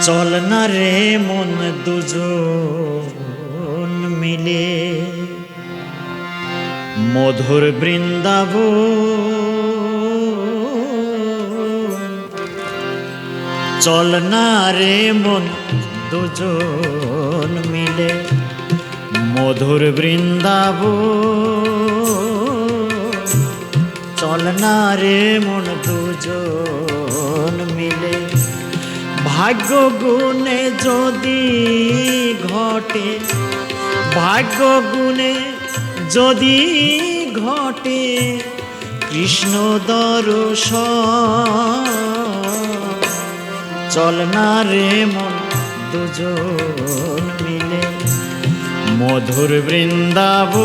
চল না রে মন দুজন মিলে মধুর বৃন্দাবন। চল না রে মন দুজন মিলে মধুর বৃন্দাবন। চল না রে মন দুজন মিলে ভাগ্য গুণে যদি ঘটে, ভাগ্য গুণে যদি ঘটে কৃষ্ণ দর্শন। চল না রে মন দুজন মিলে মধুর বৃন্দাবন।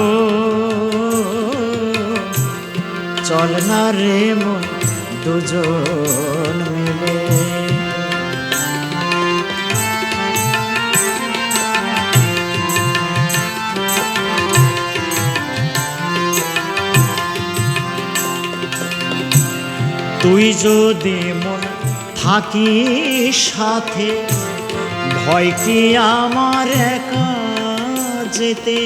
চল না রে মন দুজন মিলে। তুই যদি মন থাকিস সাথে, ভয় কি আমার একা যেতে?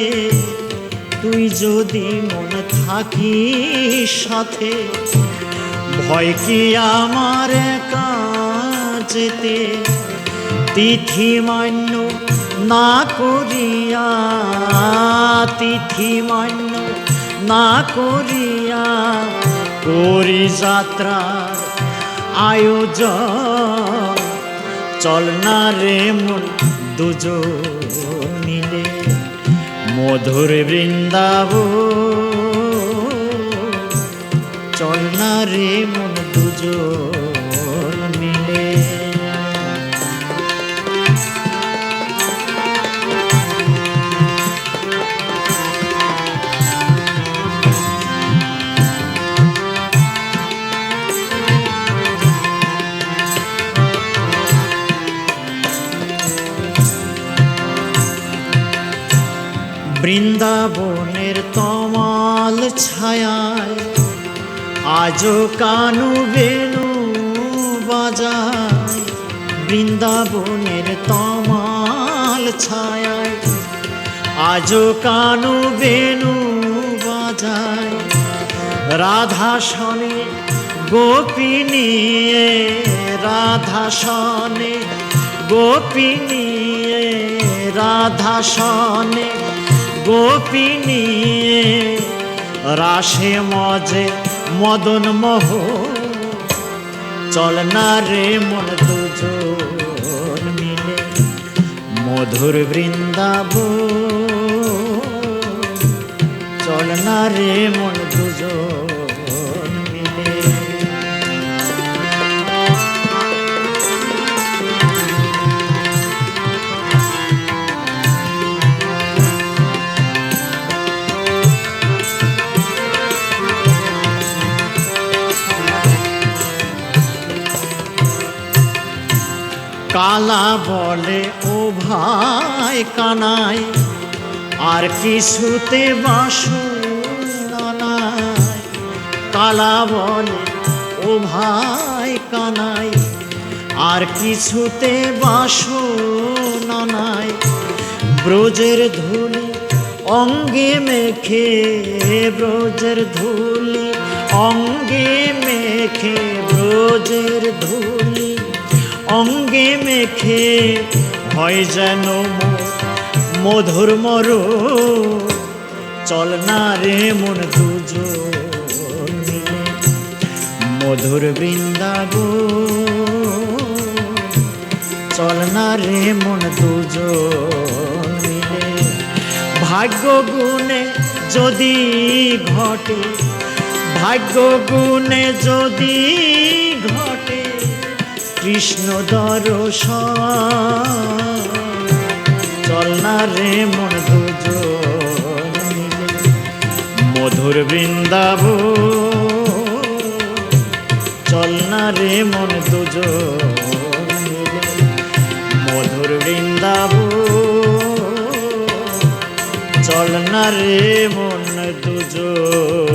তুই যদি মন থাকিস সাথে, ভয় কি আমার একা যেতে? তিথি মান্য না করিয়া, তিথি মান্য না করিয়া করি যাত্রার আয়োজন। চল না রে মন দুজন মিলে মধুর বৃন্দাবন। চল না রে মন দুজন মিলে। বৃন্দাবনের তমাল ছায়ায় আজও কানু বেনু বাজায়। বৃন্দাবনের তমাল ছায়ায় আজও কানু বেনু বাজায়। রাধা শনে গোপিনী, রাধা শনে গোপিনী, রাধা শনে গোপিনী রাসে মজে মদন মোহ। চল না রে মন দুজন মিলে মধুর বৃন্দাবন। চল না রে মন দুজন মিলে। কালা বলে ও ভাই কানাই, আর কিছুতে বাসনা নাই। কালা বলে ও ভাই কানাই, আর কিছুতে বাসনা নাই। ব্রজের ধুলি অঙ্গে মেখে, ব্রজের ধুলি অঙ্গে মেখে, ব্রজের ধুলি অঙ্গে মেখে হয় যেন মধুর মর। চল না রে মন দুজন মিলে মধুর বৃন্দাবন। চল না রে মন দুজন মিলে ভাগ্য গুণে যদি ঘটে, ভাগ্য গুণে যদি ঘটে কৃষ্ণ দর্শন। চল না রে মন দুজন মিলে মধুর বৃন্দাবন। চল না রে মন দুজন মিলে মধুর বৃন্দাবন। চল না রে মন দুজন।